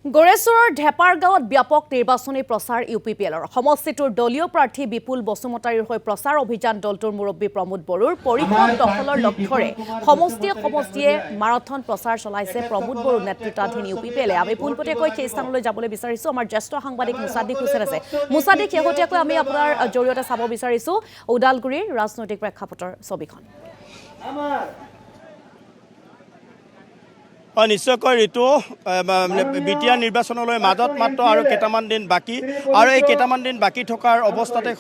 গড়েশ্বৰৰ ঢেপাৰগাঁৱত ব্যাপক নিৰ্বাচনী প্ৰচাৰ ইউপিপিএলৰ সমষ্টিটোৰ দলীয় প্ৰাৰ্থী বিপুল বসুমতাৰীৰ হৈ প্ৰচাৰ অভিযান দলটোৰ মুৰব্বী প্ৰমোদ বড়োৰ পৰিষদ দখলৰ লক্ষ্যৰে সমষ্টিয়ে মাৰাথন প্ৰচাৰ চলাইছে প্ৰমোদ বড়ো নেতৃত্বাধীন ইউপিপিএলে। আমি পোনপটীয়াকৈ সেই স্থানলৈ যাবলৈ বিচাৰিছোঁ। আমাৰ জ্যেষ্ঠ সাংবাদিক মুছাদ্দিক হুছেইন আছে। মুছাদ্দিক, শেহতীয়াকৈ আমি আপোনাৰ জৰিয়তে চাব বিচাৰিছোঁ ওদালগুৰিৰ ৰাজনৈতিক প্ৰেক্ষাপটৰ ছবিখন। নিশ্চয়কৈ ঋতু বিটিআৰ নিৰ্বাচনলৈ মাজত মাত্ৰ আৰু কেইটামান দিন বাকী, আৰু এই কেইটামান দিন বাকী থকাৰ অৱস্থাতে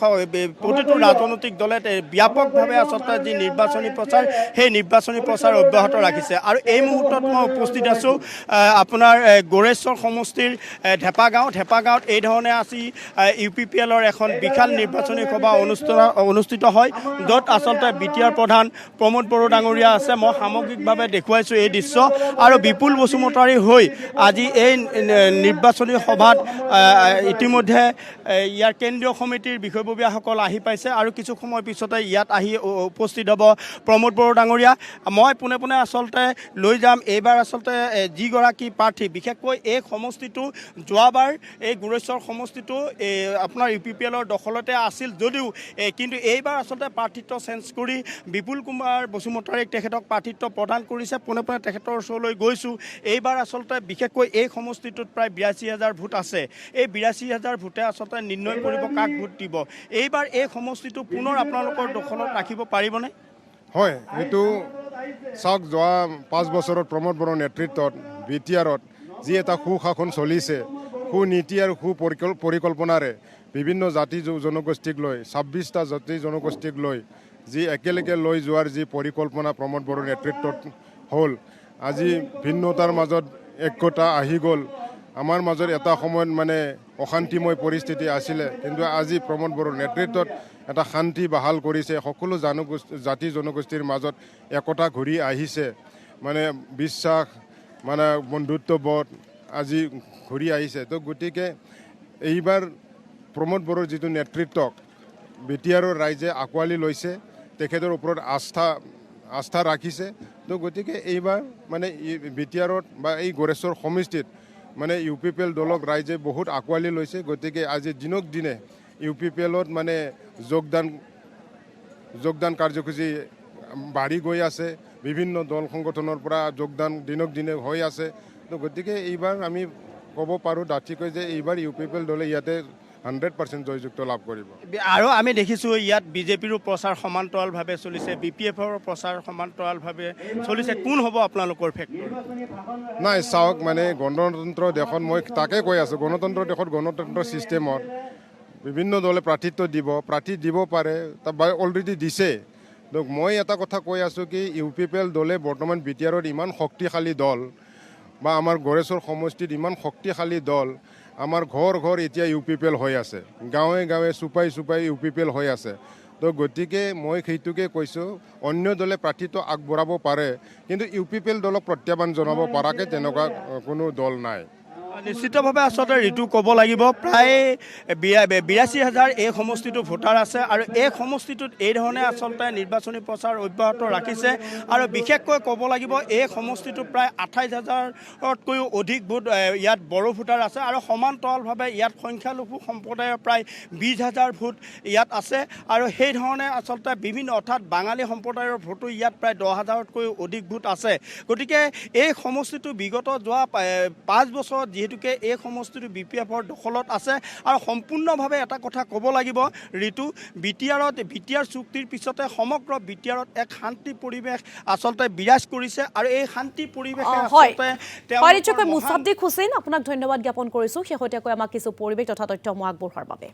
প্ৰতিটো ৰাজনৈতিক দলে ব্যাপকভাৱে আচলতে যি নিৰ্বাচনী প্ৰচাৰ, সেই নিৰ্বাচনী প্ৰচাৰ অব্যাহত ৰাখিছে। আৰু এই মুহূৰ্তত মই উপস্থিত আছোঁ আপোনাৰ গড়েশ্বৰ সমষ্টিৰ ঢেপাগাঁৱত এই ধৰণে আজি ইউপিপিএলৰ এখন বিশাল নিৰ্বাচনী সভা অনুষ্ঠিত হয়, য'ত আচলতে বিটিআৰ প্ৰধান প্ৰমোদ বড়ো ডাঙৰীয়া আছে। মই সামগ্ৰিকভাৱে দেখুৱাইছোঁ এই দৃশ্য। আৰু বিপুল বসুমতাৰী হৈ আজি এই নিৰ্বাচনী সভাত ইতিমধ্যে ইয়াৰ কেন্দ্ৰীয় সমিতিৰ বিষয়ববীয়াসকল আহি পাইছে, আৰু কিছু সময় পিছতে ইয়াত আহি উপস্থিত হ'ব প্ৰমোদ বড়ো ডাঙৰীয়া। মই পোনে পোনে আচলতে লৈ যাম এইবাৰ আচলতে যিগৰাকী প্ৰাৰ্থী, বিশেষকৈ এই সমষ্টিটো যোৱাবাৰ এই গড়েশ্বৰ সমষ্টিটো আপোনাৰ ইউপিপিএলৰ দখলতে আছিল যদিও কিন্তু এইবাৰ আচলতে প্ৰাৰ্থিত্ব চেঞ্জ কৰি বিপুল কুমাৰ বসুমতাৰীক তেখেতক প্ৰাৰ্থিত্ব প্ৰদান কৰিছে। পোনে পোনে তেখেতৰ ওচৰলৈ গৈছোঁ। এইবাৰ আচলতে বিশেষকৈ এই সমষ্টিটোত প্ৰায় ৮২,০০০ ভোট আছে। এই ৮২,০০০ ভোটে আচলতে নিৰ্ণয় কৰিব কাক ভোট দিব। এইবাৰ এই সমষ্টিটো পুনৰ আপোনালোকৰ দখলত ৰাখিব পাৰিবনে? হয়, এইটো চাওক, যোৱা ৫ বছৰত প্ৰমোদ বড়োৰ নেতৃত্বত বিটিআৰত যি এটা সুশাসন চলিছে, সুনীতি আৰু পৰিকল্পনাৰে বিভিন্ন জাতি জনগোষ্ঠীক লৈ ২৬টা জাতি জনগোষ্ঠীক লৈ যি একেলগে লৈ যোৱাৰ যি পৰিকল্পনা প্ৰমোদ বড়োৰ নেতৃত্বত হ'ল, আজি ভিন্নতাৰ মাজত ঐক্যতা আহি গ'ল। আমাৰ মাজত এটা সময়ত অশান্তিময় পৰিস্থিতি আছিলে, কিন্তু আজি প্ৰমোদ বড়োৰ নেতৃত্বত এটা শান্তি বাহাল কৰিছে। সকলো জাতি জনগোষ্ঠীৰ মাজত একতা ঘূৰি আহিছে, বিশ্বাস বন্ধুত্ববোধ আজি ঘূৰি আহিছে। তো গতিকে এইবাৰ প্ৰমোদ বড়োৰ যিটো নেতৃত্বক বিটিআৰৰ ৰাইজে আঁকোৱালি লৈছে, তেখেতৰ ওপৰত আস্থা ৰাখিছে। তো গতিকে এইবাৰ বিটিআৰত বা এই গড়েশ্বৰ সমষ্টিত ইউপিপিএল দলক ৰাইজে বহুত আঁকোৱালি লৈছে। গতিকে আজি দিনক দিনে ইউপিপিএলত যোগদান কাৰ্যসূচী বাঢ়ি গৈ আছে। বিভিন্ন দল সংগঠনৰ পৰা যোগদান দিনক দিনে হৈ আছে। তো গতিকে এইবাৰ আমি ক'ব পাৰোঁ ডাঠিকৈ যে এইবাৰ ইউপিপিএল দলে ইয়াতে 100% জয়যুক্ত লাভ কৰিব। আৰু আমি দেখিছোঁ ইয়াত বিজেপিৰো প্ৰচাৰ সমান্তৰালভাৱে চলিছে, BPFৰ প্ৰচাৰ সমান্তৰালভাৱে চলিছে। কোন হ'ব আপোনালোকৰ ফেক্টৰ? নাই, চাওক, গণতন্ত্ৰ দেশত মই তাকে কৈ আছোঁ, গণতন্ত্ৰ দেশত গণতন্ত্ৰ ছিষ্টেমত বিভিন্ন দলে প্ৰাৰ্থী দিব পাৰে, অলৰেডি দিছে। মই এটা কথা কৈ আছোঁ কি ইউপিপিএল দলে বৰ্তমান বিটিআৰত ইমান শক্তিশালী দল, বা আমাৰ গড়েশ্বৰ সমষ্টিত ইমান শক্তিশালী দল, আমাৰ ঘৰ এতিয়া ইউপিপিএল হৈ আছে, গাঁৱে চুপাই ইউপিপিএল হৈ আছে। তো গতিকে মই সেইটোকে কৈছোঁ, অন্য দলে প্ৰাৰ্থীত্ব আগবঢ়াব পাৰে, কিন্তু ইউপিপিএল দলক প্ৰত্যাহ্বান জনাব পৰাকৈ তেনেকুৱা কোনো দল নাই। নিশ্চিতভাৱে আচলতে ঋতু ক'ব লাগিব, প্ৰায় ৮২,০০০ এই সমষ্টিটো ভোটাৰ আছে, আৰু এই সমষ্টিটোত এই ধৰণে আচলতে নিৰ্বাচনী প্ৰচাৰ অব্যাহত ৰাখিছে। আৰু বিশেষকৈ ক'ব লাগিব, এই সমষ্টিটোত প্ৰায় ২৮,০০০তকৈও অধিক ভোট ইয়াত বড়ো ভোটাৰ আছে, আৰু সমান্তৰালভাৱে ইয়াত সংখ্যালঘু সম্প্ৰদায়ৰ প্ৰায় ২০,০০০ ভোট ইয়াত আছে। আৰু সেই ধৰণে আচলতে বিভিন্ন অৰ্থাৎ বাঙালী সম্প্ৰদায়ৰ ভোটো ইয়াত প্ৰায় ১০,০০০তকৈও অধিক ভোট আছে। গতিকে এই সমষ্টিটো বিগত যোৱা ৫ বছৰত যিহেতুকে এই সমষ্টিটো BPFৰ দখলত আছে, আৰু সম্পূৰ্ণভাৱে এটা কথা ক'ব লাগিব ঋতু, বিটিআৰ চুক্তিৰ পিছতে সমগ্ৰ বিটিআৰত এক শান্তি পৰিৱেশ আচলতে বিৰাজ কৰিছে, আৰু এই শান্তি পৰিৱেশে আচলতে মুছাদ্দিক হুছেইন, আপোনাক ধন্যবাদ জ্ঞাপন কৰিছোঁ শেহতীয়াকৈ আমাক কিছু পৰিৱেশ তথা তথ্যসমূহ আগবঢ়োৱাৰ বাবে।